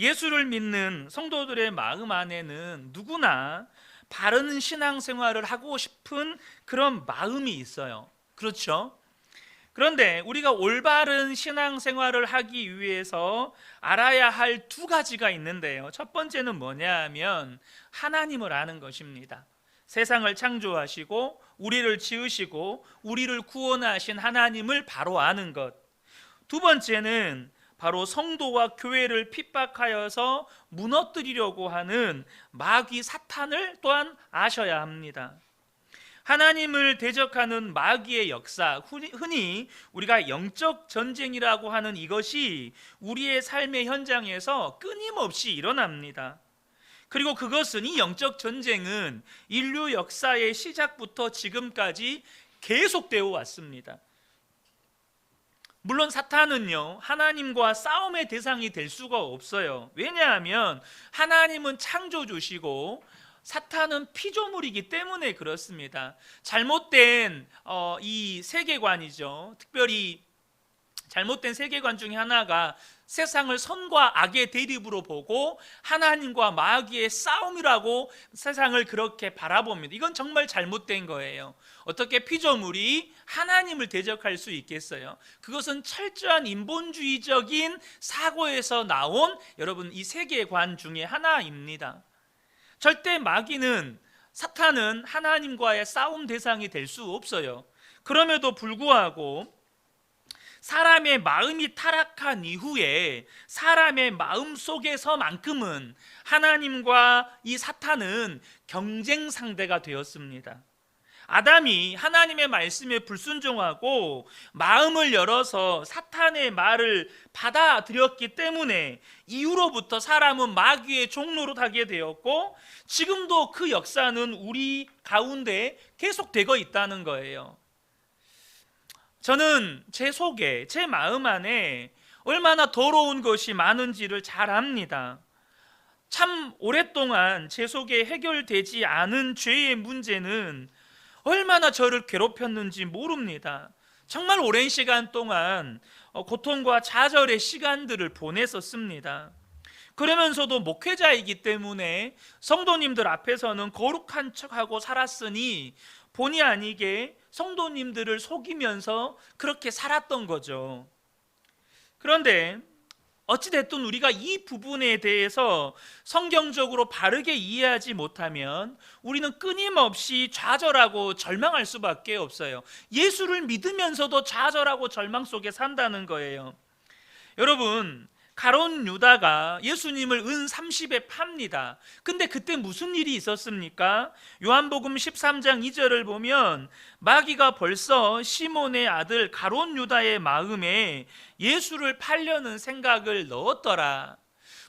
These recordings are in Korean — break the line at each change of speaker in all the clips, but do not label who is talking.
예수를 믿는 성도들의 마음 안에는 누구나 바른 신앙생활을 하고 싶은 그런 마음이 있어요. 그렇죠? 그런데 우리가 올바른 신앙생활을 하기 위해서 알아야 할 두 가지가 있는데요. 첫 번째는 뭐냐 하면 하나님을 아는 것입니다. 세상을 창조하시고 우리를 지으시고 우리를 구원하신 하나님을 바로 아는 것. 두 번째는 바로 성도와 교회를 핍박하여서 무너뜨리려고 하는 마귀 사탄을 또한 아셔야 합니다. 하나님을 대적하는 마귀의 역사, 흔히 우리가 영적 전쟁이라고 하는 이것이 우리의 삶의 현장에서 끊임없이 일어납니다. 그리고 그것은, 이 영적 전쟁은 인류 역사의 시작부터 지금까지 계속되어 왔습니다. 물론 사탄은요, 하나님과 싸움의 대상이 될 수가 없어요. 왜냐하면 하나님은 창조주시고 사탄은 피조물이기 때문에 그렇습니다. 잘못된 이 세계관이죠. 특별히 잘못된 세계관 중에 하나가 세상을 선과 악의 대립으로 보고 하나님과 마귀의 싸움이라고 세상을 그렇게 바라봅니다. 이건 정말 잘못된 거예요. 어떻게 피조물이 하나님을 대적할 수 있겠어요? 그것은 철저한 인본주의적인 사고에서 나온 여러분 이 세계관 중에 하나입니다. 절대 마귀는, 사탄은 하나님과의 싸움 대상이 될 수 없어요. 그럼에도 불구하고 사람의 마음이 타락한 이후에 사람의 마음 속에서만큼은 하나님과 이 사탄은 경쟁 상대가 되었습니다. 아담이 하나님의 말씀에 불순종하고 마음을 열어서 사탄의 말을 받아들였기 때문에 이후로부터 사람은 마귀의 종노릇 하게 되었고, 지금도 그 역사는 우리 가운데 계속되고 있다는 거예요. 저는 제 속에, 제 마음 안에 얼마나 더러운 것이 많은지를 잘 압니다. 참 오랫동안 제 속에 해결되지 않은 죄의 문제는 얼마나 저를 괴롭혔는지 모릅니다. 정말 오랜 시간 동안 고통과 좌절의 시간들을 보냈었습니다. 그러면서도 목회자이기 때문에 성도님들 앞에서는 거룩한 척하고 살았으니 본의 아니게 성도님들을 속이면서 그렇게 살았던 거죠. 그런데 어찌됐든 우리가 이 부분에 대해서 성경적으로 바르게 이해하지 못하면 우리는 끊임없이 좌절하고 절망할 수밖에 없어요. 예수를 믿으면서도 좌절하고 절망 속에 산다는 거예요. 여러분, 가룟 유다가 예수님을 은 30에 팝니다. 근데 그때 무슨 일이 있었습니까? 요한복음 13장 2절을 보면 마귀가 벌써 시몬의 아들 가룟 유다의 마음에 예수를 팔려는 생각을 넣었더라.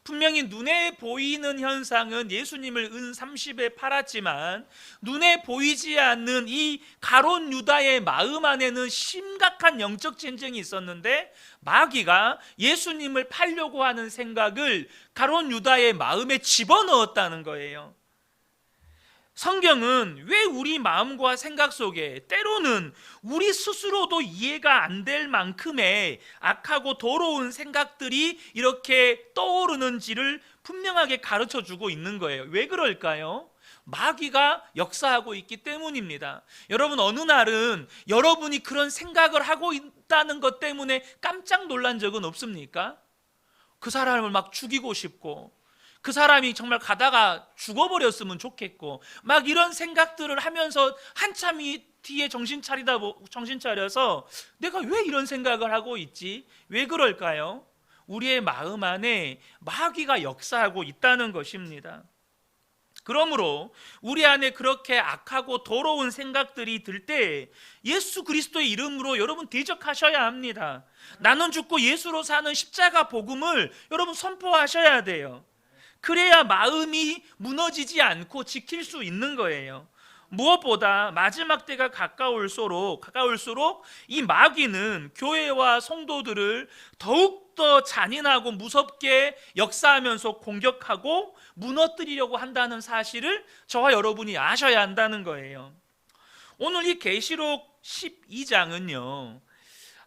분명히 눈에 보이는 현상은 예수님을 은 30에 팔았지만 눈에 보이지 않는 이 가룟 유다의 마음 안에는 심각한 영적 전쟁이 있었는데, 마귀가 예수님을 팔려고 하는 생각을 가룟 유다의 마음에 집어넣었다는 거예요. 성경은 왜 우리 마음과 생각 속에 때로는 우리 스스로도 이해가 안 될 만큼의 악하고 더러운 생각들이 이렇게 떠오르는지를 분명하게 가르쳐 주고 있는 거예요. 왜 그럴까요? 마귀가 역사하고 있기 때문입니다. 여러분, 어느 날은 여러분이 그런 생각을 하고 있다는 것 때문에 깜짝 놀란 적은 없습니까? 그 사람을 막 죽이고 싶고, 그 사람이 정말 가다가 죽어버렸으면 좋겠고, 막 이런 생각들을 하면서 한참 뒤에 정신 차려서 내가 왜 이런 생각을 하고 있지? 왜 그럴까요? 우리의 마음 안에 마귀가 역사하고 있다는 것입니다. 그러므로 우리 안에 그렇게 악하고 더러운 생각들이 들 때 예수 그리스도의 이름으로 여러분 대적하셔야 합니다. 나는 죽고 예수로 사는 십자가 복음을 여러분 선포하셔야 돼요. 그래야 마음이 무너지지 않고 지킬 수 있는 거예요. 무엇보다 마지막 때가 가까울수록 이 마귀는 교회와 성도들을 더욱더 잔인하고 무섭게 역사하면서 공격하고 무너뜨리려고 한다는 사실을 저와 여러분이 아셔야 한다는 거예요. 오늘 이 계시록 12장은요,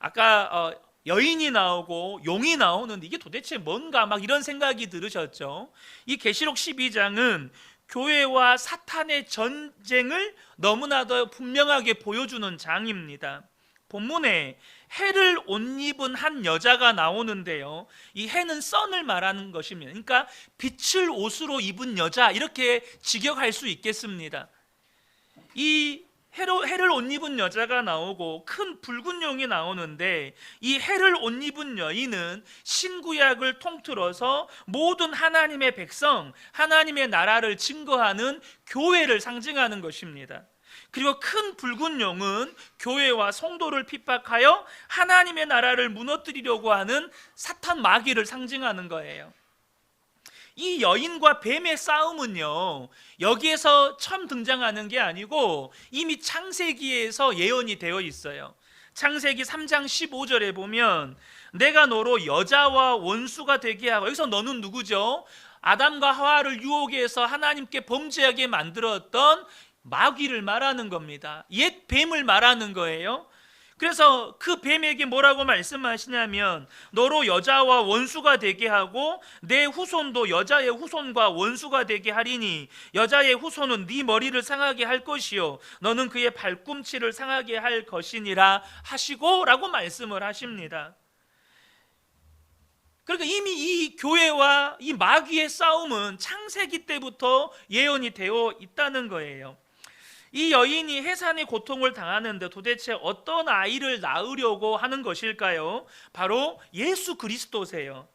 아까 여인이 나오고 용이 나오는데 이게 도대체 뭔가 막 이런 생각이 들으셨죠? 이 계시록 12장은 교회와 사탄의 전쟁을 너무나도 분명하게 보여주는 장입니다. 본문에 해를 옷 입은 한 여자가 나오는데요, 이 해는 선을 말하는 것입니다. 그러니까 빛을 옷으로 입은 여자, 이렇게 직역할 수 있겠습니다. 이 해를 옷 입은 여자가 나오고 큰 붉은 용이 나오는데, 이 해를 옷 입은 여인은 신구약을 통틀어서 모든 하나님의 백성, 하나님의 나라를 증거하는 교회를 상징하는 것입니다. 그리고 큰 붉은 용은 교회와 성도를 핍박하여 하나님의 나라를 무너뜨리려고 하는 사탄 마귀를 상징하는 거예요. 이 여인과 뱀의 싸움은요, 여기에서 처음 등장하는 게 아니고 이미 창세기에서 예언이 되어 있어요. 창세기 3장 15절에 보면 내가 너로 여자와 원수가 되게 하고, 여기서 너는 누구죠? 아담과 하와를 유혹해서 하나님께 범죄하게 만들었던 마귀를 말하는 겁니다. 옛 뱀을 말하는 거예요. 그래서 그 뱀에게 뭐라고 말씀하시냐면 너로 여자와 원수가 되게 하고 내 후손도 여자의 후손과 원수가 되게 하리니 여자의 후손은 네 머리를 상하게 할 것이요 너는 그의 발꿈치를 상하게 할 것이니라 하시고 라고 말씀을 하십니다. 그러니까 이미 이 교회와 이 마귀의 싸움은 창세기 때부터 예언이 되어 있다는 거예요. 이 여인이 해산의 고통을 당하는데 도대체 어떤 아이를 낳으려고 하는 것일까요? 바로 예수 그리스도세요.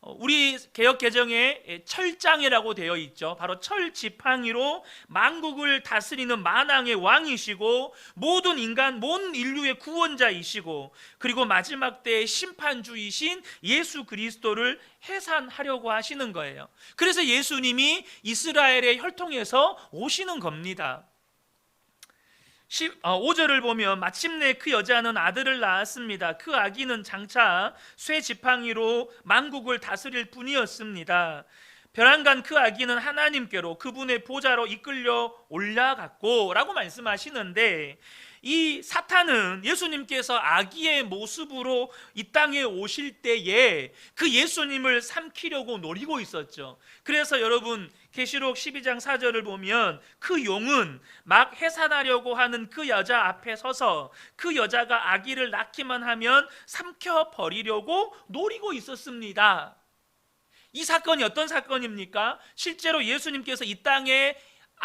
우리 개역 개정에 철장이라고 되어 있죠. 바로 철 지팡이로 만국을 다스리는 만왕의 왕이시고 모든 인간, 온 인류의 구원자이시고 그리고 마지막 때의 심판주이신 예수 그리스도를 해산하려고 하시는 거예요. 그래서 예수님이 이스라엘의 혈통에서 오시는 겁니다. 5절을 보면 마침내 그 여자는 아들을 낳았습니다. 그 아기는 장차 쇠 지팡이로 만국을 다스릴 뿐이었습니다. 벼랑간 그 아기는 하나님께로 그분의 보좌로 이끌려 올라갔고 라고 말씀하시는데, 이 사탄은 예수님께서 아기의 모습으로 이 땅에 오실 때에 그 예수님을 삼키려고 노리고 있었죠. 그래서 여러분 계시록 12장 4절을 보면 그 용은 막 해산하려고 하는 그 여자 앞에 서서 그 여자가 아기를 낳기만 하면 삼켜버리려고 노리고 있었습니다. 이 사건이 어떤 사건입니까? 실제로 예수님께서 이 땅에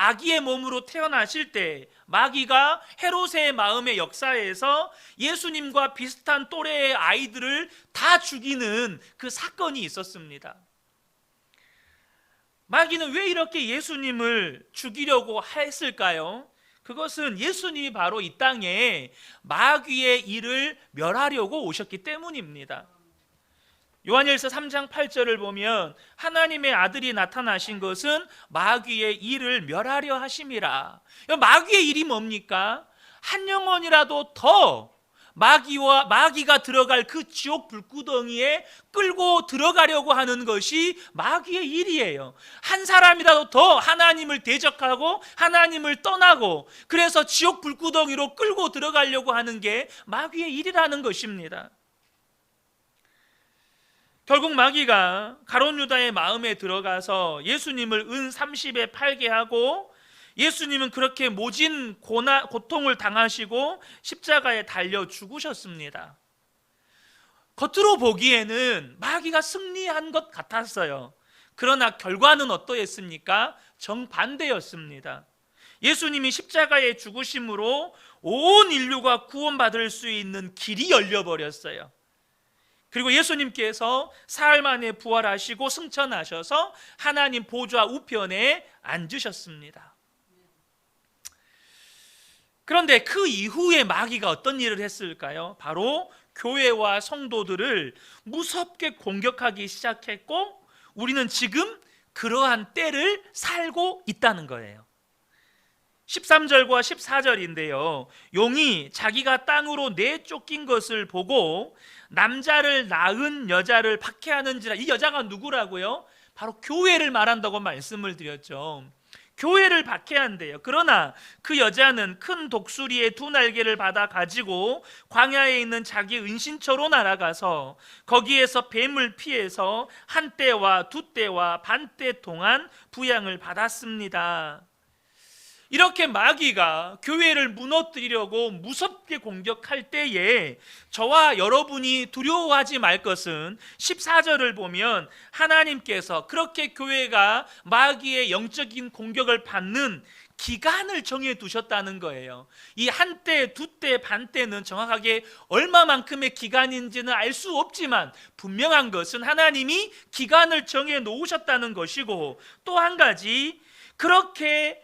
아기의 몸으로 태어나실 때 마귀가 헤롯의 마음의 역사에서 예수님과 비슷한 또래의 아이들을 다 죽이는 그 사건이 있었습니다. 마귀는 왜 이렇게 예수님을 죽이려고 했을까요? 그것은 예수님이 바로 이 땅에 마귀의 일을 멸하려고 오셨기 때문입니다. 요한일서 3장 8절을 보면 하나님의 아들이 나타나신 것은 마귀의 일을 멸하려 하심이라. 마귀의 일이 뭡니까? 한 영혼이라도 더 마귀가 들어갈 그 지옥 불구덩이에 끌고 들어가려고 하는 것이 마귀의 일이에요. 한 사람이라도 더 하나님을 대적하고 하나님을 떠나고 그래서 지옥 불구덩이로 끌고 들어가려고 하는 게 마귀의 일이라는 것입니다. 결국 마귀가 가룟 유다의 마음에 들어가서 예수님을 은 30에 팔게 하고 예수님은 그렇게 모진 고통을 당하시고 십자가에 달려 죽으셨습니다. 겉으로 보기에는 마귀가 승리한 것 같았어요. 그러나 결과는 어떠했습니까? 정반대였습니다. 예수님이 십자가에 죽으심으로 온 인류가 구원받을 수 있는 길이 열려버렸어요. 그리고 예수님께서 사흘 만에 부활하시고 승천하셔서 하나님 보좌 우편에 앉으셨습니다. 그런데 그 이후에 마귀가 어떤 일을 했을까요? 바로 교회와 성도들을 무섭게 공격하기 시작했고 우리는 지금 그러한 때를 살고 있다는 거예요. 13절과 14절인데요. 용이 자기가 땅으로 내쫓긴 것을 보고 남자를 낳은 여자를 박해하는지라. 이 여자가 누구라고요? 바로 교회를 말한다고 말씀을 드렸죠. 교회를 박해한대요. 그러나 그 여자는 큰 독수리의 두 날개를 받아 가지고 광야에 있는 자기 은신처로 날아가서 거기에서 뱀을 피해서 한 때와 두 때와 반 때 동안 부양을 받았습니다. 이렇게 마귀가 교회를 무너뜨리려고 무섭게 공격할 때에 저와 여러분이 두려워하지 말 것은 14절을 보면 하나님께서 그렇게 교회가 마귀의 영적인 공격을 받는 기간을 정해 두셨다는 거예요. 이 한 때, 두 때, 반 때는 정확하게 얼마만큼의 기간인지는 알 수 없지만 분명한 것은 하나님이 기간을 정해 놓으셨다는 것이고, 또 한 가지 그렇게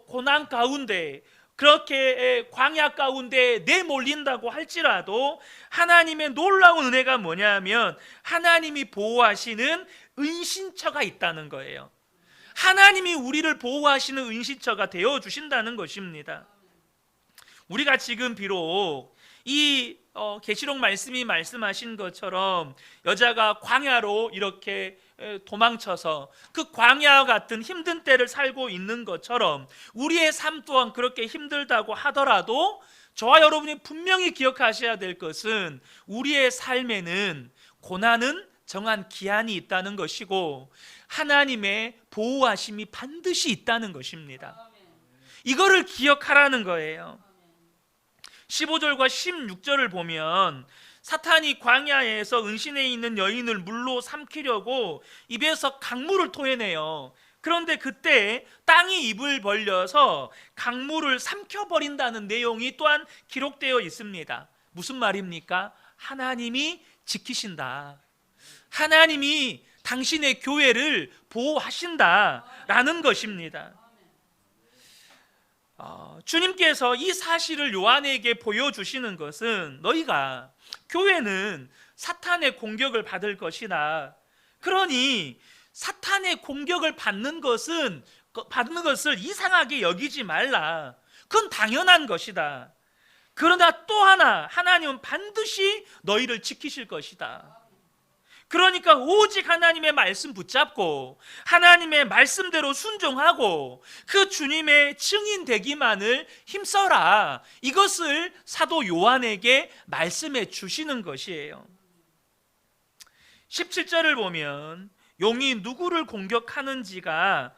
고난 가운데, 그렇게 광야 가운데 내몰린다고 할지라도 하나님의 놀라운 은혜가 뭐냐면 하나님이 보호하시는 은신처가 있다는 거예요. 하나님이 우리를 보호하시는 은신처가 되어주신다는 것입니다. 우리가 지금 비록 이 계시록 말씀이 말씀하신 것처럼 여자가 광야로 이렇게 도망쳐서 그 광야와 같은 힘든 때를 살고 있는 것처럼 우리의 삶 또한 그렇게 힘들다고 하더라도 저와 여러분이 분명히 기억하셔야 될 것은 우리의 삶에는 고난은 정한 기한이 있다는 것이고 하나님의 보호하심이 반드시 있다는 것입니다. 이거를 기억하라는 거예요. 15절과 16절을 보면 사탄이 광야에서 은신해 있는 여인을 물로 삼키려고 입에서 강물을 토해내요. 그런데 그때 땅이 입을 벌려서 강물을 삼켜버린다는 내용이 또한 기록되어 있습니다. 무슨 말입니까? 하나님이 지키신다. 하나님이 당신의 교회를 보호하신다라는 것입니다. 주님께서 이 사실을 요한에게 보여주시는 것은 너희가 교회는 사탄의 공격을 받을 것이다. 그러니 사탄의 공격을 받는 것을 이상하게 여기지 말라. 그건 당연한 것이다. 그러나 또 하나 하나님은 반드시 너희를 지키실 것이다. 그러니까 오직 하나님의 말씀 붙잡고 하나님의 말씀대로 순종하고 그 주님의 증인 되기만을 힘써라. 이것을 사도 요한에게 말씀해 주시는 것이에요. 17절을 보면 용이 누구를 공격하는지가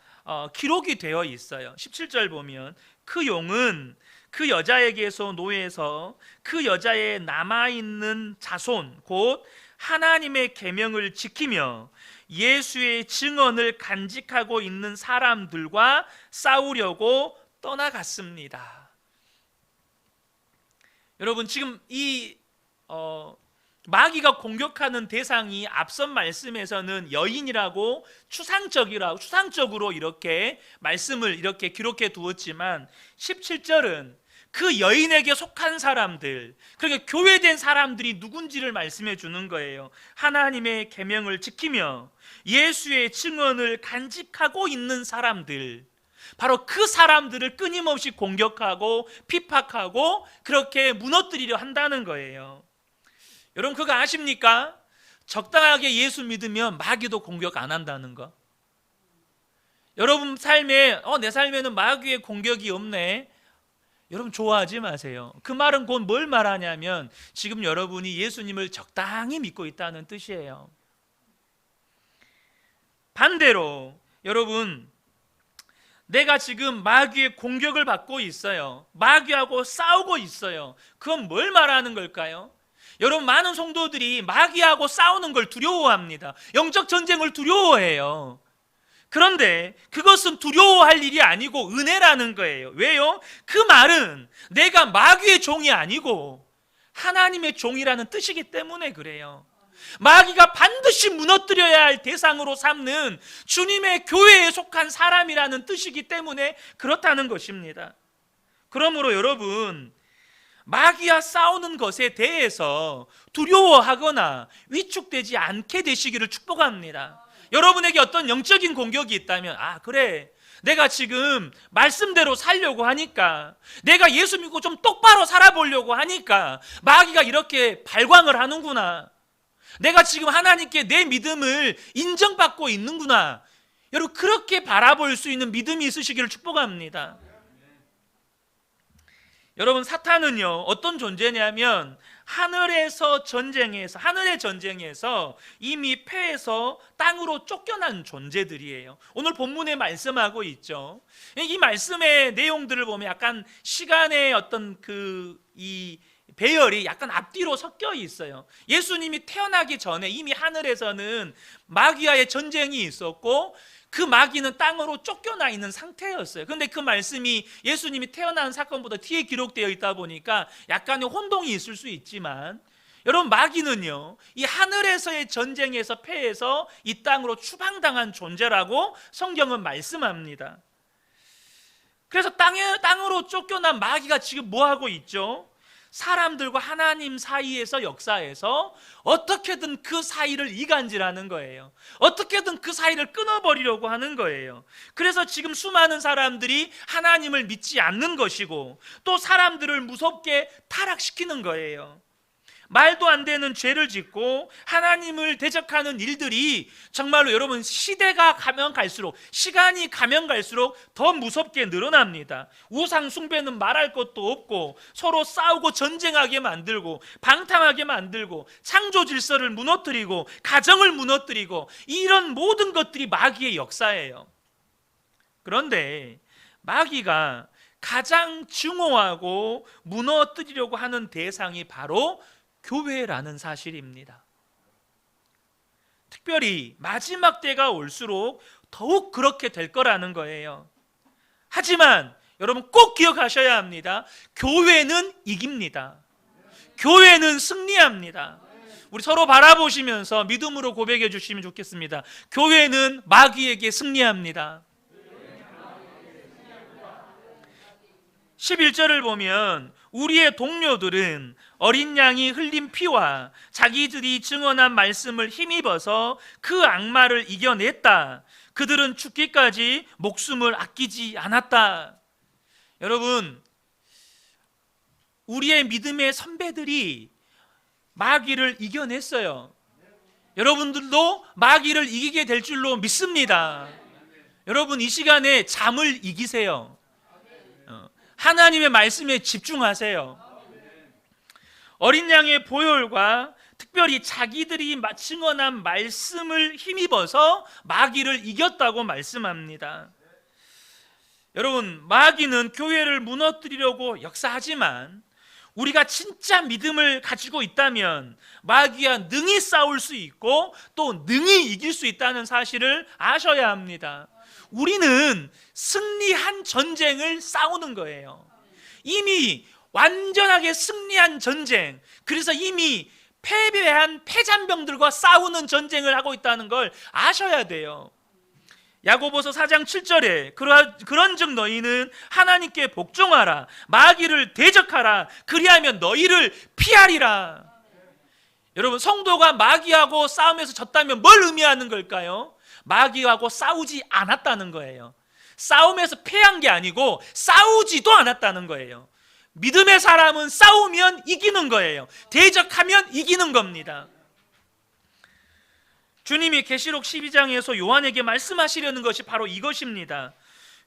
기록이 되어 있어요. 17절 보면 그 용은 그 여자에게서 노예서 그 여자의 남아있는 자손 곧 하나님의 계명을 지키며 예수의 증언을 간직하고 있는 사람들과 싸우려고 떠나갔습니다. 여러분 지금 이 마귀가 공격하는 대상이 앞선 말씀에서는 여인이라고 추상적으로 이렇게 말씀을 이렇게 기록해 두었지만 17절은 그 여인에게 속한 사람들, 그러니까 교회된 사람들이 누군지를 말씀해 주는 거예요. 하나님의 계명을 지키며 예수의 증언을 간직하고 있는 사람들, 바로 그 사람들을 끊임없이 공격하고 비박하고 그렇게 무너뜨리려 한다는 거예요. 여러분 그거 아십니까? 적당하게 예수 믿으면 마귀도 공격 안 한다는 거. 여러분 삶에 내 삶에는 마귀의 공격이 없네. 여러분 좋아하지 마세요. 그 말은 곧 뭘 말하냐면 지금 여러분이 예수님을 적당히 믿고 있다는 뜻이에요. 반대로 여러분 내가 지금 마귀의 공격을 받고 있어요. 마귀하고 싸우고 있어요. 그건 뭘 말하는 걸까요? 여러분 많은 성도들이 마귀하고 싸우는 걸 두려워합니다. 영적 전쟁을 두려워해요. 그런데 그것은 두려워할 일이 아니고 은혜라는 거예요. 왜요? 그 말은 내가 마귀의 종이 아니고 하나님의 종이라는 뜻이기 때문에 그래요. 마귀가 반드시 무너뜨려야 할 대상으로 삼는 주님의 교회에 속한 사람이라는 뜻이기 때문에 그렇다는 것입니다. 그러므로 여러분 마귀와 싸우는 것에 대해서 두려워하거나 위축되지 않게 되시기를 축복합니다. 여러분에게 어떤 영적인 공격이 있다면 그래 내가 지금 말씀대로 살려고 하니까 내가 예수 믿고 좀 똑바로 살아보려고 하니까 마귀가 이렇게 발광을 하는구나. 내가 지금 하나님께 내 믿음을 인정받고 있는구나. 여러분 그렇게 바라볼 수 있는 믿음이 있으시기를 축복합니다. 여러분 사탄은요 어떤 존재냐면 하늘의 전쟁에서 이미 패해서 땅으로 쫓겨난 존재들이에요. 오늘 본문에 말씀하고 있죠. 이 말씀의 내용들을 보면 약간 시간의 어떤 이 배열이 약간 앞뒤로 섞여 있어요. 예수님이 태어나기 전에 이미 하늘에서는 마귀와의 전쟁이 있었고 그 마귀는 땅으로 쫓겨나 있는 상태였어요. 그런데 그 말씀이 예수님이 태어난 사건보다 뒤에 기록되어 있다 보니까 약간의 혼동이 있을 수 있지만 여러분 마귀는요 이 하늘에서의 전쟁에서 패해서 이 땅으로 추방당한 존재라고 성경은 말씀합니다. 그래서 땅으로 쫓겨난 마귀가 지금 뭐하고 있죠? 사람들과 하나님 사이에서 역사해서 어떻게든 그 사이를 이간질하는 거예요. 어떻게든 그 사이를 끊어버리려고 하는 거예요. 그래서 지금 수많은 사람들이 하나님을 믿지 않는 것이고 또 사람들을 무섭게 타락시키는 거예요. 말도 안 되는 죄를 짓고 하나님을 대적하는 일들이 정말로 여러분 시대가 가면 갈수록 시간이 가면 갈수록 더 무섭게 늘어납니다. 우상 숭배는 말할 것도 없고 서로 싸우고 전쟁하게 만들고 방탕하게 만들고 창조 질서를 무너뜨리고 가정을 무너뜨리고 이런 모든 것들이 마귀의 역사예요. 그런데 마귀가 가장 증오하고 무너뜨리려고 하는 대상이 바로 교회라는 사실입니다. 특별히 마지막 때가 올수록 더욱 그렇게 될 거라는 거예요. 하지만 여러분 꼭 기억하셔야 합니다. 교회는 이깁니다. 교회는 승리합니다. 우리 서로 바라보시면서 믿음으로 고백해 주시면 좋겠습니다. 교회는 마귀에게 승리합니다. 11절을 보면 우리의 동료들은 어린 양이 흘린 피와 자기들이 증언한 말씀을 힘입어서 그 악마를 이겨냈다. 그들은 죽기까지 목숨을 아끼지 않았다. 여러분 우리의 믿음의 선배들이 마귀를 이겨냈어요. 여러분들도 마귀를 이기게 될 줄로 믿습니다. 여러분 이 시간에 잠을 이기세요. 하나님의 말씀에 집중하세요. 어린 양의 보혈과 특별히 자기들이 증언한 말씀을 힘입어서 마귀를 이겼다고 말씀합니다. 여러분 마귀는 교회를 무너뜨리려고 역사하지만 우리가 진짜 믿음을 가지고 있다면 마귀와 능히 싸울 수 있고 또 능히 이길 수 있다는 사실을 아셔야 합니다. 우리는 승리한 전쟁을 싸우는 거예요. 이미 완전하게 승리한 전쟁, 그래서 이미 패배한 패잔병들과 싸우는 전쟁을 하고 있다는 걸 아셔야 돼요. 야고보서 4장 7절에 그런즉 너희는 하나님께 복종하라, 마귀를 대적하라, 그리하면 너희를 피하리라. 여러분 성도가 마귀하고 싸움에서 졌다면 뭘 의미하는 걸까요? 마귀하고 싸우지 않았다는 거예요. 싸움에서 패한 게 아니고 싸우지도 않았다는 거예요. 믿음의 사람은 싸우면 이기는 거예요. 대적하면 이기는 겁니다. 주님이 계시록 12장에서 요한에게 말씀하시려는 것이 바로 이것입니다.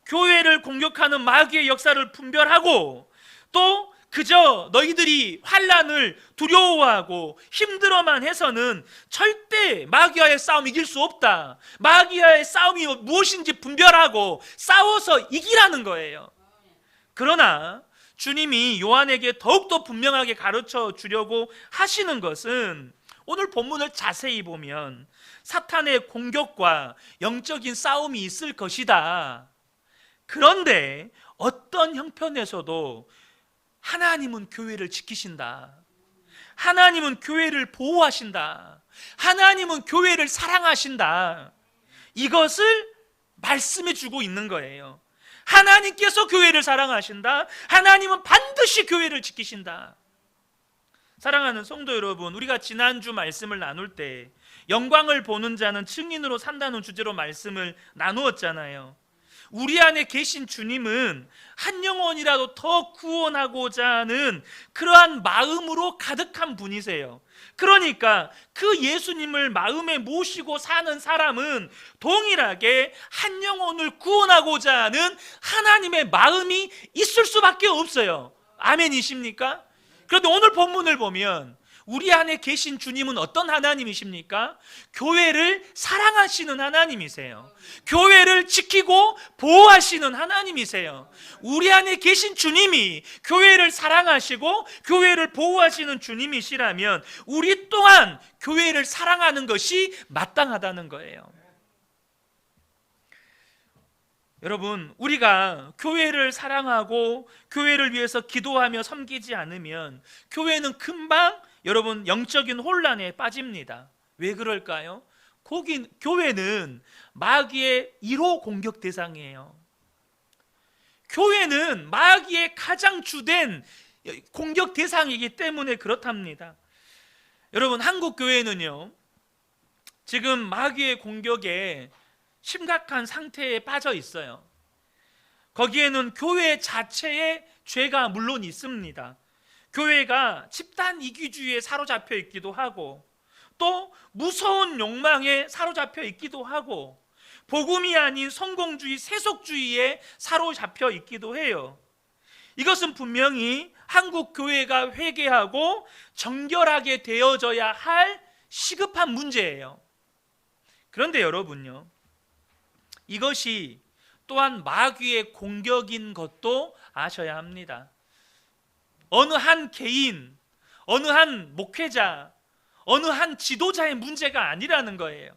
교회를 공격하는 마귀의 역사를 분별하고 또 그저 너희들이 환난을 두려워하고 힘들어만 해서는 절대 마귀와의 싸움 이길 수 없다. 마귀와의 싸움이 무엇인지 분별하고 싸워서 이기라는 거예요. 그러나 주님이 요한에게 더욱더 분명하게 가르쳐 주려고 하시는 것은 오늘 본문을 자세히 보면 사탄의 공격과 영적인 싸움이 있을 것이다. 그런데 어떤 형편에서도 하나님은 교회를 지키신다. 하나님은 교회를 보호하신다. 하나님은 교회를 사랑하신다. 이것을 말씀해 주고 있는 거예요. 하나님께서 교회를 사랑하신다. 하나님은 반드시 교회를 지키신다. 사랑하는 성도 여러분, 우리가 지난주 말씀을 나눌 때 영광을 보는 자는 증인으로 산다는 주제로 말씀을 나누었잖아요. 우리 안에 계신 주님은 한 영혼이라도 더 구원하고자 하는 그러한 마음으로 가득한 분이세요. 그러니까 그 예수님을 마음에 모시고 사는 사람은 동일하게 한 영혼을 구원하고자 하는 하나님의 마음이 있을 수밖에 없어요. 아멘이십니까? 그런데 오늘 본문을 보면 우리 안에 계신 주님은 어떤 하나님이십니까? 교회를 사랑하시는 하나님이세요. 교회를 지키고 보호하시는 하나님이세요. 우리 안에 계신 주님이 교회를 사랑하시고 교회를 보호하시는 주님이시라면 우리 또한 교회를 사랑하는 것이 마땅하다는 거예요. 여러분, 우리가 교회를 사랑하고 교회를 위해서 기도하며 섬기지 않으면 교회는 금방 여러분 영적인 혼란에 빠집니다. 왜 그럴까요? 교회는 마귀의 1호 공격 대상이에요. 교회는 마귀의 가장 주된 공격 대상이기 때문에 그렇답니다. 여러분, 한국 교회는요 지금 마귀의 공격에 심각한 상태에 빠져 있어요. 거기에는 교회 자체의 죄가 물론 있습니다. 교회가 집단 이기주의에 사로잡혀 있기도 하고 또 무서운 욕망에 사로잡혀 있기도 하고 복음이 아닌 성공주의, 세속주의에 사로잡혀 있기도 해요. 이것은 분명히 한국 교회가 회개하고 정결하게 되어져야 할 시급한 문제예요. 그런데 여러분요, 이것이 또한 마귀의 공격인 것도 아셔야 합니다. 어느 한 개인, 어느 한 목회자, 어느 한 지도자의 문제가 아니라는 거예요.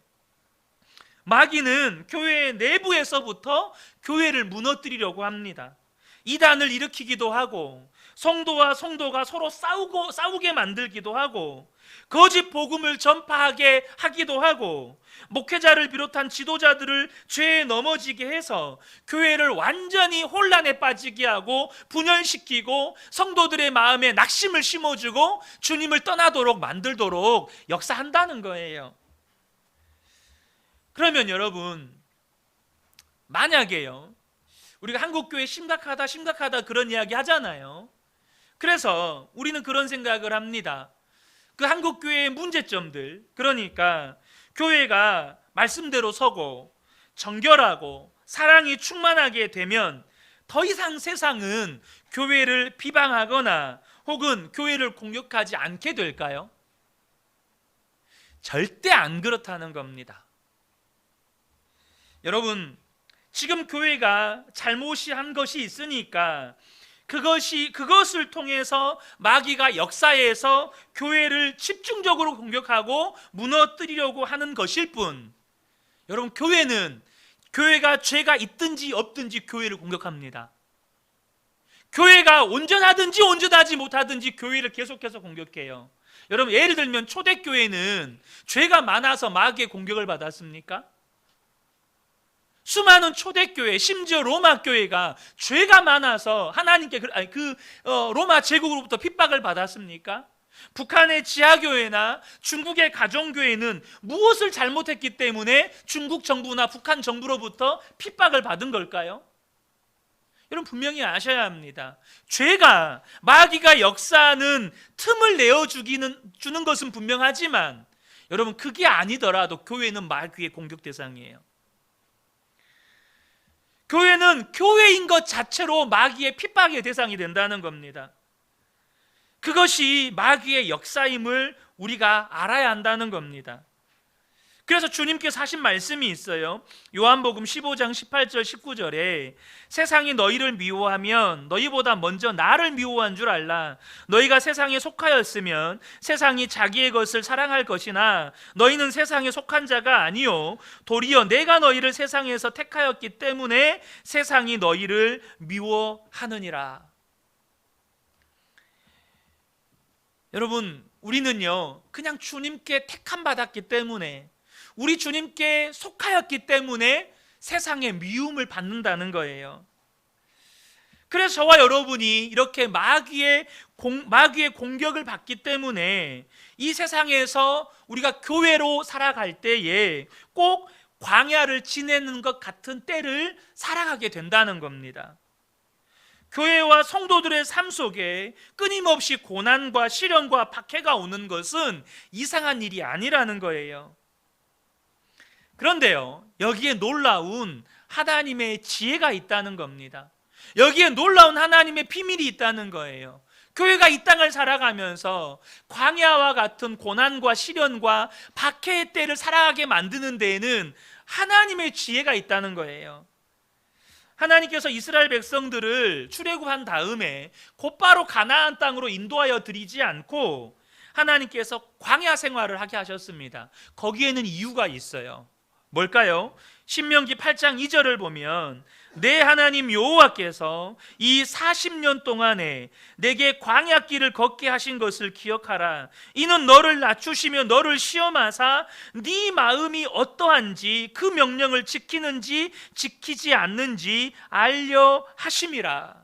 마귀는 교회 내부에서부터 교회를 무너뜨리려고 합니다. 이단을 일으키기도 하고 성도와 성도가 서로 싸우게 만들기도 하고 거짓 복음을 전파하게 하기도 하고 목회자를 비롯한 지도자들을 죄에 넘어지게 해서 교회를 완전히 혼란에 빠지게 하고 분열시키고 성도들의 마음에 낙심을 심어주고 주님을 떠나도록 만들도록 역사한다는 거예요. 그러면 여러분, 만약에요, 우리가 한국교회 심각하다 그런 이야기 하잖아요. 그래서 우리는 그런 생각을 합니다. 그 한국교회의 문제점들, 그러니까 교회가 말씀대로 서고 정결하고 사랑이 충만하게 되면 더 이상 세상은 교회를 비방하거나 혹은 교회를 공격하지 않게 될까요? 절대 안 그렇다는 겁니다. 여러분, 지금 교회가 잘못이 한 것이 있으니까 그것을 통해서 마귀가 역사에서 교회를 집중적으로 공격하고 무너뜨리려고 하는 것일 뿐, 여러분, 교회가 죄가 있든지 없든지 교회를 공격합니다. 교회가 온전하든지 온전하지 못하든지 교회를 계속해서 공격해요. 여러분, 예를 들면 초대교회는 죄가 많아서 마귀의 공격을 받았습니까? 수많은 초대교회, 심지어 로마교회가 죄가 많아서 하나님께 로마 제국으로부터 핍박을 받았습니까? 북한의 지하교회나 중국의 가정교회는 무엇을 잘못했기 때문에 중국 정부나 북한 정부로부터 핍박을 받은 걸까요? 여러분, 분명히 아셔야 합니다. 죄가, 마귀가 역사하는 틈을 주는 것은 분명하지만 여러분, 그게 아니더라도 교회는 마귀의 공격 대상이에요. 교회는 교회인 것 자체로 마귀의 핍박의 대상이 된다는 겁니다. 그것이 마귀의 역사임을 우리가 알아야 한다는 겁니다. 그래서 주님께서 하신 말씀이 있어요. 요한복음 15장 18절 19절에 세상이 너희를 미워하면 너희보다 먼저 나를 미워한 줄 알라. 너희가 세상에 속하였으면 세상이 자기의 것을 사랑할 것이나 너희는 세상에 속한 자가 아니요 도리어 내가 너희를 세상에서 택하였기 때문에 세상이 너희를 미워하느니라. 여러분, 우리는요 그냥 주님께 택함 받았기 때문에, 우리 주님께 속하였기 때문에 세상의 미움을 받는다는 거예요. 그래서 저와 여러분이 이렇게 마귀의 공격을 받기 때문에 이 세상에서 우리가 교회로 살아갈 때에 꼭 광야를 지내는 것 같은 때를 살아가게 된다는 겁니다. 교회와 성도들의 삶 속에 끊임없이 고난과 시련과 박해가 오는 것은 이상한 일이 아니라는 거예요. 그런데요, 여기에 놀라운 하나님의 지혜가 있다는 겁니다. 여기에 놀라운 하나님의 비밀이 있다는 거예요. 교회가 이 땅을 살아가면서 광야와 같은 고난과 시련과 박해의 때를 살아가게 만드는 데에는 하나님의 지혜가 있다는 거예요. 하나님께서 이스라엘 백성들을 출애굽한 다음에 곧바로 가나안 땅으로 인도하여 드리지 않고 하나님께서 광야 생활을 하게 하셨습니다. 거기에는 이유가 있어요. 뭘까요? 신명기 8장 2절을 보면 내 하나님 여호와께서 이 40년 동안에 내게 광야길을 걷게 하신 것을 기억하라. 이는 너를 낮추시며 너를 시험하사 네 마음이 어떠한지 그 명령을 지키는지 지키지 않는지 알려 하심이라.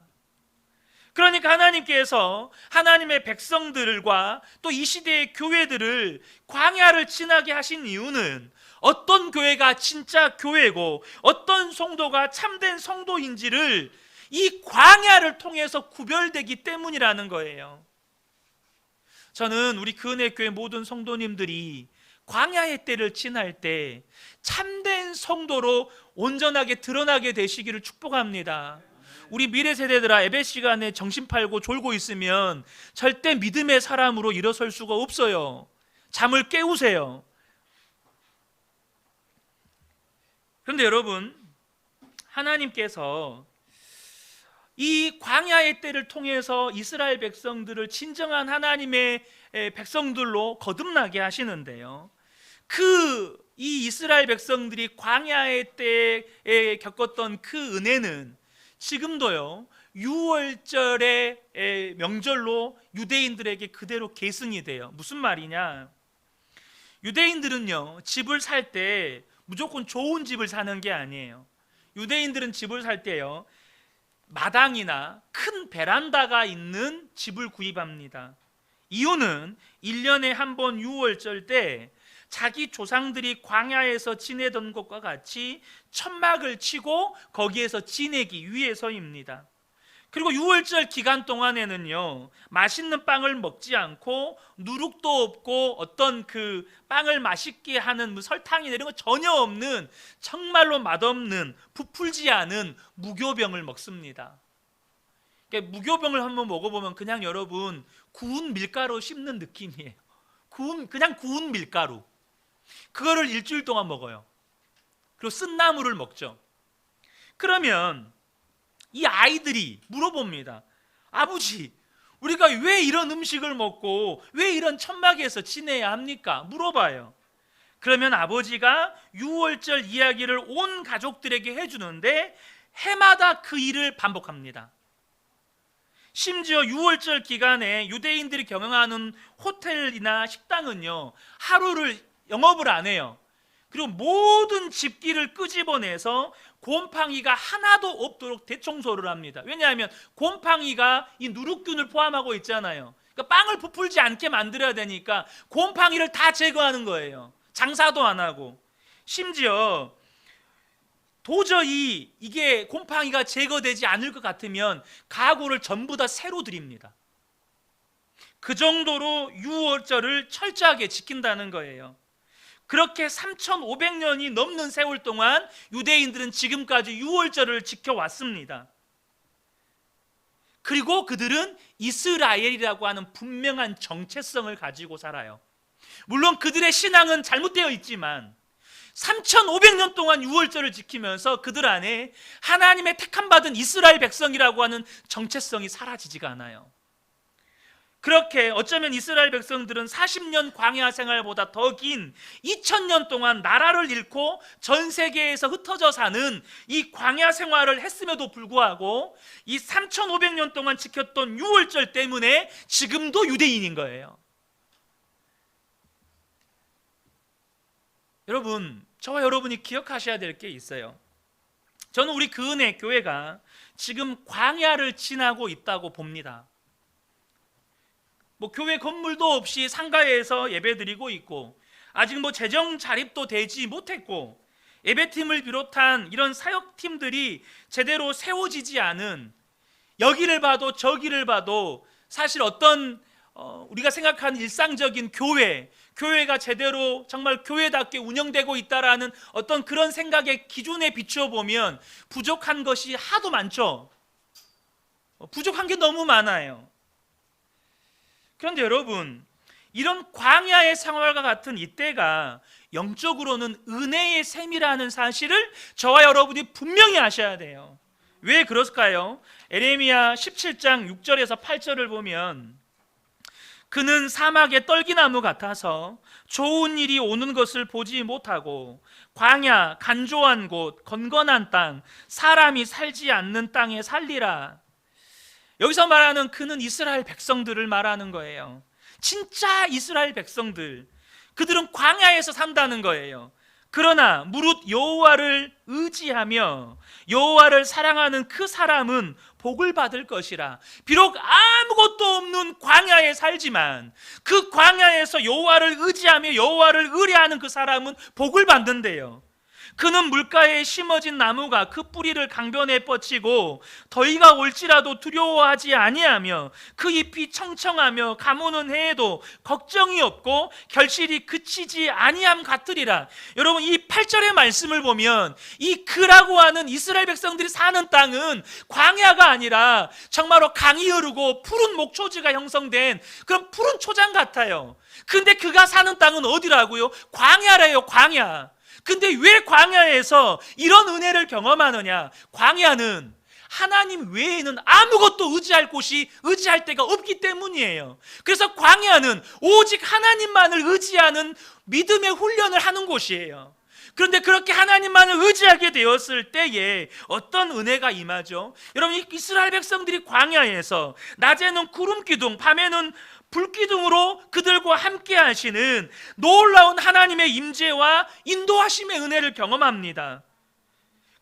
그러니까 하나님께서 하나님의 백성들과 또 이 시대의 교회들을 광야를 지나게 하신 이유는 어떤 교회가 진짜 교회고 어떤 성도가 참된 성도인지를 이 광야를 통해서 구별되기 때문이라는 거예요. 저는 우리 그은혜교회 모든 성도님들이 광야의 때를 지날 때 참된 성도로 온전하게 드러나게 되시기를 축복합니다. 우리 미래 세대들아, 예배 시간에 정신 팔고 졸고 있으면 절대 믿음의 사람으로 일어설 수가 없어요. 잠을 깨우세요. 그런데 여러분, 하나님께서 이 광야의 때를 통해서 이스라엘 백성들을 진정한 하나님의 백성들로 거듭나게 하시는데요, 이 이스라엘 백성들이 광야의 때에 겪었던 그 은혜는 지금도요, 유월절의 명절로 유대인들에게 그대로 계승이 돼요. 무슨 말이냐? 유대인들은요, 집을 살 때 무조건 좋은 집을 사는 게 아니에요. 유대인들은 집을 살 때요, 마당이나 큰 베란다가 있는 집을 구입합니다. 이유는 1년에 한 번 유월절 때 자기 조상들이 광야에서 지내던 것과 같이 천막을 치고 거기에서 지내기 위해서입니다. 그리고 유월절 기간 동안에는요, 맛있는 빵을 먹지 않고 누룩도 없고 어떤 그 빵을 맛있게 하는 뭐 설탕이나 이런 거 전혀 없는 정말로 맛없는 부풀지 않은 무교병을 먹습니다. 그러니까 무교병을 한번 먹어보면 그냥 여러분 구운 밀가루 씹는 느낌이에요. 그냥 구운 밀가루. 그거를 일주일 동안 먹어요. 그리고 쓴나물을 먹죠. 그러면 이 아이들이 물어봅니다. 아버지, 우리가 왜 이런 음식을 먹고 왜 이런 천막에서 지내야 합니까? 물어봐요. 그러면 아버지가 유월절 이야기를 온 가족들에게 해주는데 해마다 그 일을 반복합니다. 심지어 유월절 기간에 유대인들이 경영하는 호텔이나 식당은요, 하루를 영업을 안 해요. 그리고 모든 집기를 끄집어내서 곰팡이가 하나도 없도록 대청소를 합니다. 왜냐하면 곰팡이가 이 누룩균을 포함하고 있잖아요. 그러니까 빵을 부풀지 않게 만들어야 되니까 곰팡이를 다 제거하는 거예요. 장사도 안 하고. 심지어 도저히 이게 곰팡이가 제거되지 않을 것 같으면 가구를 전부 다 새로 드립니다. 그 정도로 유월절을 철저하게 지킨다는 거예요. 그렇게 3,500년이 넘는 세월 동안 유대인들은 지금까지 유월절을 지켜왔습니다. 그리고 그들은 이스라엘이라고 하는 분명한 정체성을 가지고 살아요. 물론 그들의 신앙은 잘못되어 있지만 3,500년 동안 유월절을 지키면서 그들 안에 하나님의 택함받은 이스라엘 백성이라고 하는 정체성이 사라지지가 않아요. 그렇게 어쩌면 이스라엘 백성들은 40년 광야 생활보다 더 긴 2000년 동안 나라를 잃고 전 세계에서 흩어져 사는 이 광야 생활을 했음에도 불구하고 이 3500년 동안 지켰던 유월절 때문에 지금도 유대인인 거예요. 여러분, 저와 여러분이 기억하셔야 될 게 있어요. 저는 우리 그은혜 교회가 지금 광야를 지나고 있다고 봅니다. 교회 건물도 없이 상가에서 예배드리고 있고, 아직 재정 자립도 되지 못했고, 예배팀을 비롯한 이런 사역팀들이 제대로 세워지지 않은, 여기를 봐도 저기를 봐도 사실 어떤 우리가 생각하는 일상적인 교회가 제대로 정말 교회답게 운영되고 있다라는 어떤 그런 생각의 기준에 비추어 보면 부족한 것이 하도 많죠. 부족한 게 너무 많아요. 그런데 여러분, 이런 광야의 생활과 같은 이때가 영적으로는 은혜의 셈이라는 사실을 저와 여러분이 분명히 아셔야 돼요. 왜 그럴까요? 에레미야 17장 6절에서 8절을 보면, 그는 사막의 떨기나무 같아서 좋은 일이 오는 것을 보지 못하고 광야, 간조한 곳, 건건한 땅, 사람이 살지 않는 땅에 살리라. 여기서 말하는 그는 이스라엘 백성들을 말하는 거예요. 진짜 이스라엘 백성들, 그들은 광야에서 산다는 거예요. 그러나 무릇 여호와를 의지하며 여호와를 사랑하는 그 사람은 복을 받을 것이라. 비록 아무것도 없는 광야에 살지만 그 광야에서 여호와를 의지하며 여호와를 의뢰하는 그 사람은 복을 받는데요. 그는 물가에 심어진 나무가 그 뿌리를 강변에 뻗치고 더위가 올지라도 두려워하지 아니하며 그 잎이 청청하며 가무는 해에도 걱정이 없고 결실이 그치지 아니함 같으리라. 여러분, 이 8절의 말씀을 보면 이 그라고 하는 이스라엘 백성들이 사는 땅은 광야가 아니라 정말로 강이 흐르고 푸른 목초지가 형성된 그런 푸른 초장 같아요. 근데 그가 사는 땅은 어디라고요? 광야래요, 광야. 근데 왜 광야에서 이런 은혜를 경험하느냐? 광야는 하나님 외에는 아무것도 의지할 데가 없기 때문이에요. 그래서 광야는 오직 하나님만을 의지하는 믿음의 훈련을 하는 곳이에요. 그런데 그렇게 하나님만을 의지하게 되었을 때에 어떤 은혜가 임하죠? 여러분, 이스라엘 백성들이 광야에서 낮에는 구름 기둥, 밤에는 불기둥으로 그들과 함께 하시는 놀라운 하나님의 임재와 인도하심의 은혜를 경험합니다.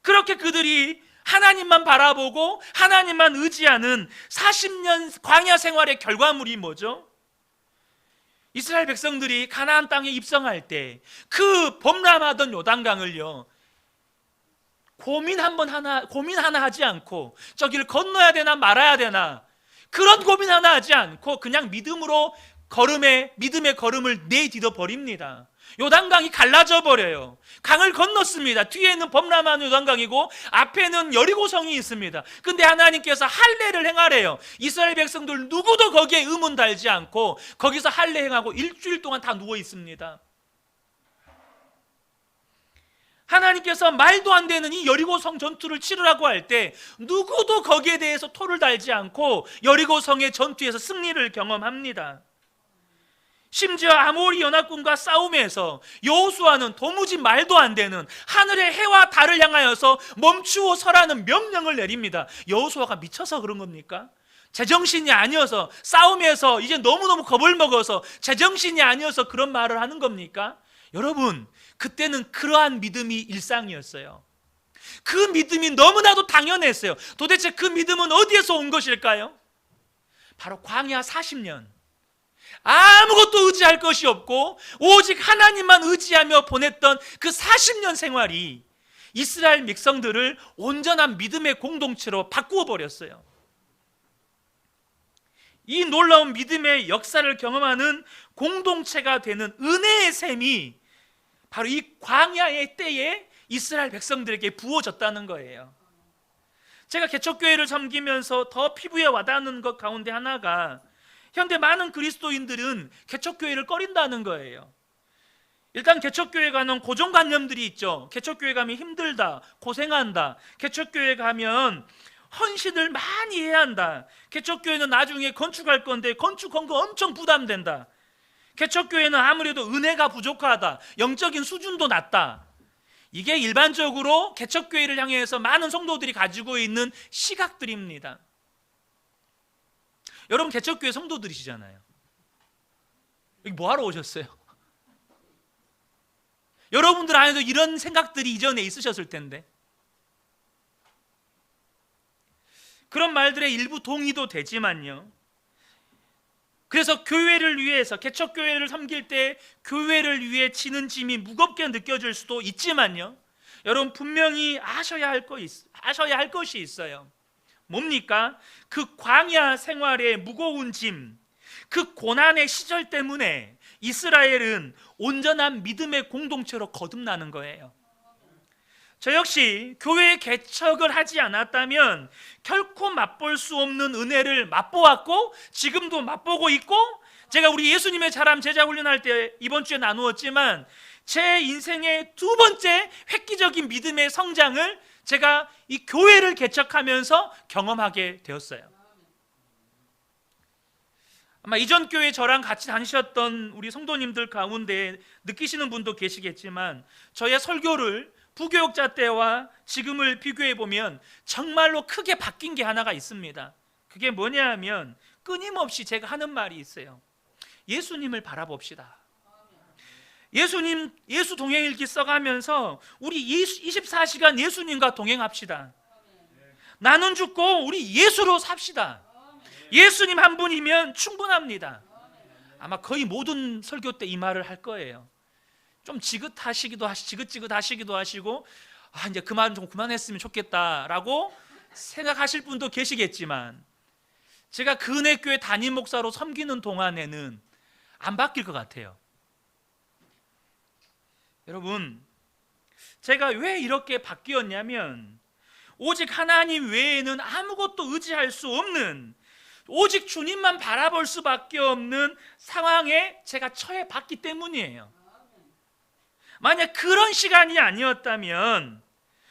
그렇게 그들이 하나님만 바라보고 하나님만 의지하는 40년 광야 생활의 결과물이 뭐죠? 이스라엘 백성들이 가나안 땅에 입성할 때 그 범람하던 요단강을요, 고민 하나 하지 않고 저기를 건너야 되나 말아야 되나 그런 고민 하나 하지 않고 그냥 믿음의 걸음을 내디뎌 버립니다. 요단강이 갈라져 버려요. 강을 건넜습니다. 뒤에는 범람한 요단강이고 앞에는 여리고성이 있습니다. 근데 하나님께서 할례를 행하래요. 이스라엘 백성들 누구도 거기에 의문 달지 않고 거기서 할례 행하고 일주일 동안 다 누워 있습니다. 하나님께서 말도 안 되는 이 여리고성 전투를 치르라고 할 때 누구도 거기에 대해서 토를 달지 않고 여리고성의 전투에서 승리를 경험합니다. 심지어 아모리 연합군과 싸움에서 여호수아는 도무지 말도 안 되는 하늘의 해와 달을 향하여서 멈추어 서라는 명령을 내립니다. 여호수아가 미쳐서 그런 겁니까? 제정신이 아니어서, 싸움에서 이제 너무너무 겁을 먹어서 제정신이 아니어서 그런 말을 하는 겁니까? 여러분, 그때는 그러한 믿음이 일상이었어요. 그 믿음이 너무나도 당연했어요. 도대체 그 믿음은 어디에서 온 것일까요? 바로 광야 40년 아무것도 의지할 것이 없고 오직 하나님만 의지하며 보냈던 그 40년 생활이 이스라엘 백성들을 온전한 믿음의 공동체로 바꾸어 버렸어요. 이 놀라운 믿음의 역사를 경험하는 공동체가 되는 은혜의 셈이 바로 이 광야의 때에 이스라엘 백성들에게 부어졌다는 거예요. 제가 개척교회를 섬기면서 더 피부에 와닿는 것 가운데 하나가 현대 많은 그리스도인들은 개척교회를 꺼린다는 거예요. 일단 개척교회 가는 고정관념들이 있죠. 개척교회 가면 힘들다, 고생한다. 개척교회 가면 헌신을 많이 해야 한다. 개척교회는 나중에 건축할 건데 건축한 거 엄청 부담된다. 개척교회는 아무래도 은혜가 부족하다, 영적인 수준도 낮다. 이게 일반적으로 개척교회를 향해서 많은 성도들이 가지고 있는 시각들입니다. 여러분, 개척교회 성도들이시잖아요. 여기 뭐하러 오셨어요? 여러분들 안에도 이런 생각들이 이전에 있으셨을 텐데, 그런 말들의 일부 동의도 되지만요, 그래서 교회를 위해서, 개척교회를 섬길 때 교회를 위해 지는 짐이 무겁게 느껴질 수도 있지만요, 여러분 분명히 아셔야 할 것이 있어요. 뭡니까? 그 광야 생활의 무거운 짐, 그 고난의 시절 때문에 이스라엘은 온전한 믿음의 공동체로 거듭나는 거예요. 저 역시 교회 개척을 하지 않았다면 결코 맛볼 수 없는 은혜를 맛보았고 지금도 맛보고 있고, 제가 우리 예수님의 자람 제자 훈련할 때 이번 주에 나누었지만 제 인생의 두 번째 획기적인 믿음의 성장을 제가 이 교회를 개척하면서 경험하게 되었어요. 아마 이전 교회 저랑 같이 다니셨던 우리 성도님들 가운데 느끼시는 분도 계시겠지만, 저의 설교를 부교육자 때와 지금을 비교해 보면 정말로 크게 바뀐 게 하나가 있습니다. 그게 뭐냐 하면 끊임없이 제가 하는 말이 있어요. 예수님을 바라봅시다. 예수 동행일기 써가면서 우리 24시간 예수님과 동행합시다. 나는 죽고 우리 예수로 삽시다. 예수님 한 분이면 충분합니다. 아마 거의 모든 설교 때 이 말을 할 거예요. 좀 지긋지긋하시기도 하시고, 이제 그 말은 좀 그만했으면 좋겠다라고 생각하실 분도 계시겠지만, 제가 그 은혜교회 담임 목사로 섬기는 동안에는 안 바뀔 것 같아요. 여러분, 제가 왜 이렇게 바뀌었냐면, 오직 하나님 외에는 아무것도 의지할 수 없는, 오직 주님만 바라볼 수밖에 없는 상황에 제가 처해봤기 때문이에요. 만약 그런 시간이 아니었다면,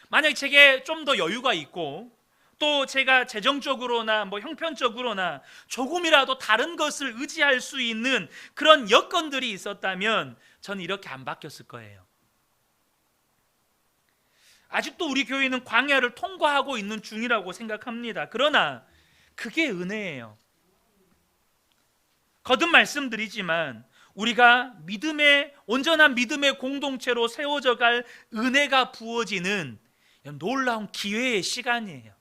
만약 제게 좀 더 여유가 있고 또 제가 재정적으로나 형편적으로나 조금이라도 다른 것을 의지할 수 있는 그런 여건들이 있었다면 저는 이렇게 안 바뀌었을 거예요. 아직도 우리 교회는 광야를 통과하고 있는 중이라고 생각합니다. 그러나 그게 은혜예요. 거듭 말씀드리지만 우리가 온전한 믿음의 공동체로 세워져 갈 은혜가 부어지는 놀라운 기회의 시간이에요.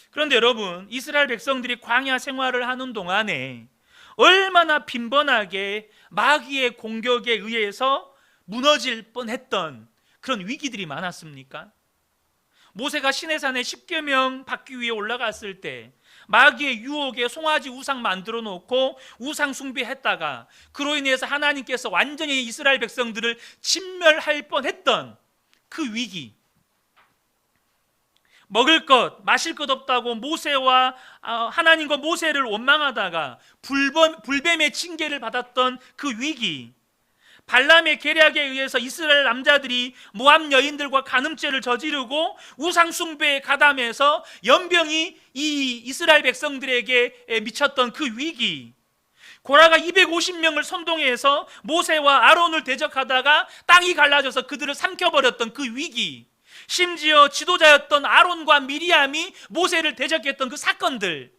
그런데 여러분, 이스라엘 백성들이 광야 생활을 하는 동안에 얼마나 빈번하게 마귀의 공격에 의해서 무너질 뻔했던 그런 위기들이 많았습니까? 모세가 시내산에 십계명 받기 위해 올라갔을 때 마귀의 유혹에 송아지 우상 만들어 놓고 우상 숭배했다가 그로 인해서 하나님께서 완전히 이스라엘 백성들을 진멸할 뻔했던 그 위기, 먹을 것 마실 것 없다고 하나님과 모세를 원망하다가 불뱀의 징계를 받았던 그 위기, 발람의 계략에 의해서 이스라엘 남자들이 모압 여인들과 간음죄를 저지르고 우상 숭배에 가담해서 연병이 이 이스라엘 백성들에게 미쳤던 그 위기, 고라가 250명을 선동해서 모세와 아론을 대적하다가 땅이 갈라져서 그들을 삼켜버렸던 그 위기, 심지어 지도자였던 아론과 미리암이 모세를 대적했던 그 사건들,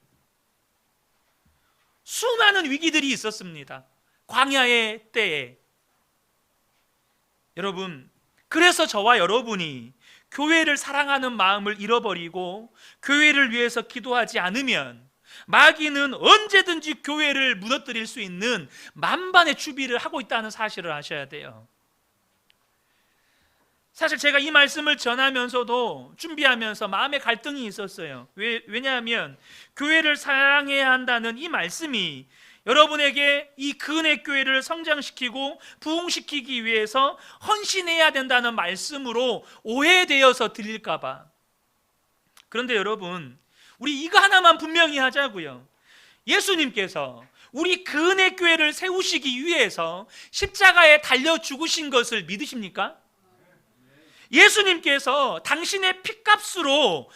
수많은 위기들이 있었습니다. 광야의 때에. 여러분, 그래서 저와 여러분이 교회를 사랑하는 마음을 잃어버리고 교회를 위해서 기도하지 않으면 마귀는 언제든지 교회를 무너뜨릴 수 있는 만반의 준비를 하고 있다는 사실을 아셔야 돼요. 사실 제가 이 말씀을 전하면서도 준비하면서 마음의 갈등이 있었어요. 왜냐하면 교회를 사랑해야 한다는 이 말씀이 여러분에게 이 근의 교회를 성장시키고 부흥시키기 위해서 헌신해야 된다는 말씀으로 오해되어서 들릴까 봐. 그런데 여러분, 우리 이거 하나만 분명히 하자고요. 예수님께서 우리 근의 교회를 세우시기 위해서 십자가에 달려 죽으신 것을 믿으십니까? 예수님께서 당신의 핏값으로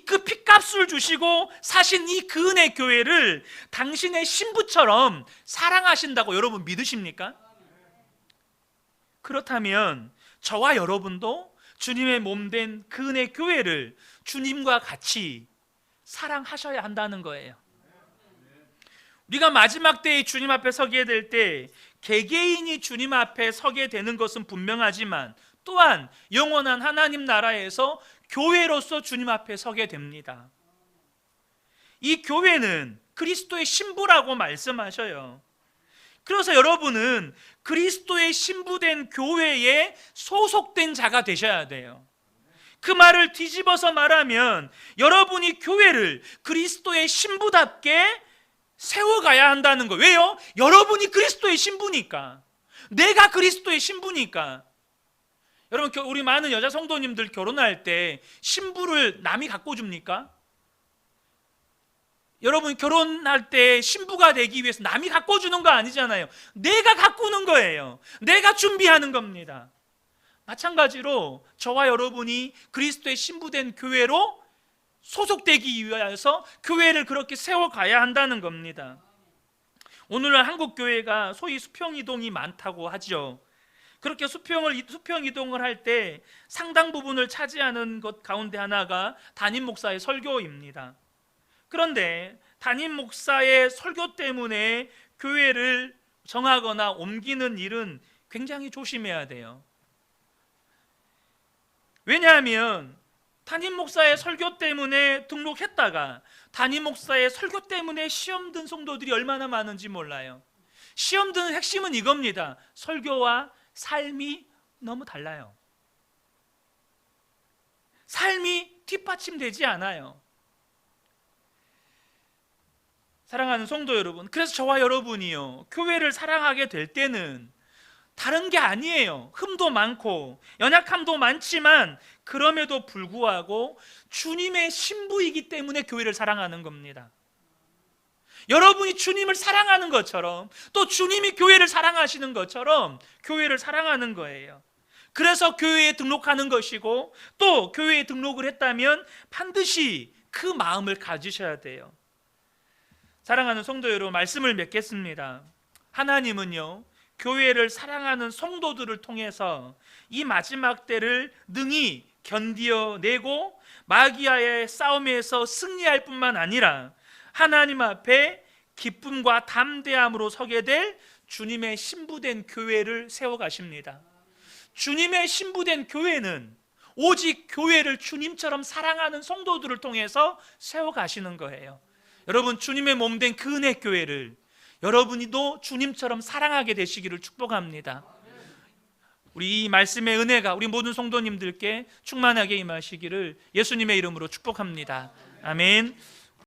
그 핏값을 주시고 사신 이 근의 교회를 당신의 신부처럼 사랑하신다고 여러분 믿으십니까? 그렇다면 저와 여러분도 주님의 몸된 근의 교회를 주님과 같이 사랑하셔야 한다는 거예요. 우리가 마지막 때에 주님 앞에 서게 될 때 개개인이 주님 앞에 서게 되는 것은 분명하지만 또한 영원한 하나님 나라에서 교회로서 주님 앞에 서게 됩니다. 이 교회는 그리스도의 신부라고 말씀하셔요. 그래서 여러분은 그리스도의 신부된 교회에 소속된 자가 되셔야 돼요. 그 말을 뒤집어서 말하면 여러분이 교회를 그리스도의 신부답게 세워가야 한다는 거예요. 왜요? 여러분이 그리스도의 신부니까. 내가 그리스도의 신부니까. 여러분, 우리 많은 여자 성도님들 결혼할 때 신부를 남이 갖고 줍니까? 여러분 결혼할 때 신부가 되기 위해서 남이 갖고 주는 거 아니잖아요. 내가 가꾸는 거예요. 내가 준비하는 겁니다. 마찬가지로 저와 여러분이 그리스도의 신부된 교회로 소속되기 위해서 교회를 그렇게 세워가야 한다는 겁니다. 오늘날 한국 교회가 소위 수평 이동이 많다고 하죠. 그렇게 수평 이동을 할 때 상당 부분을 차지하는 것 가운데 하나가 담임 목사의 설교입니다. 그런데 담임 목사의 설교 때문에 교회를 정하거나 옮기는 일은 굉장히 조심해야 돼요. 왜냐하면 담임 목사의 설교 때문에 등록했다가 담임 목사의 설교 때문에 시험 든 성도들이 얼마나 많은지 몰라요. 시험 드는 핵심은 이겁니다. 설교와 삶이 너무 달라요. 삶이 뒷받침되지 않아요. 사랑하는 성도 여러분, 그래서 저와 여러분이요, 교회를 사랑하게 될 때는 다른 게 아니에요. 흠도 많고 연약함도 많지만 그럼에도 불구하고 주님의 신부이기 때문에 교회를 사랑하는 겁니다. 여러분이 주님을 사랑하는 것처럼 또 주님이 교회를 사랑하시는 것처럼 교회를 사랑하는 거예요. 그래서 교회에 등록하는 것이고 또 교회에 등록을 했다면 반드시 그 마음을 가지셔야 돼요. 사랑하는 성도 여러분, 말씀을 맺겠습니다. 하나님은요, 교회를 사랑하는 성도들을 통해서 이 마지막 때를 능히 견디어내고 마귀와의 싸움에서 승리할 뿐만 아니라 하나님 앞에 기쁨과 담대함으로 서게 될 주님의 신부된 교회를 세워가십니다. 주님의 신부된 교회는 오직 교회를 주님처럼 사랑하는 성도들을 통해서 세워가시는 거예요. 여러분, 주님의 몸된 그 은혜 교회를 여러분이도 주님처럼 사랑하게 되시기를 축복합니다. 우리 이 말씀의 은혜가 우리 모든 성도님들께 충만하게 임하시기를 예수님의 이름으로 축복합니다. 아멘.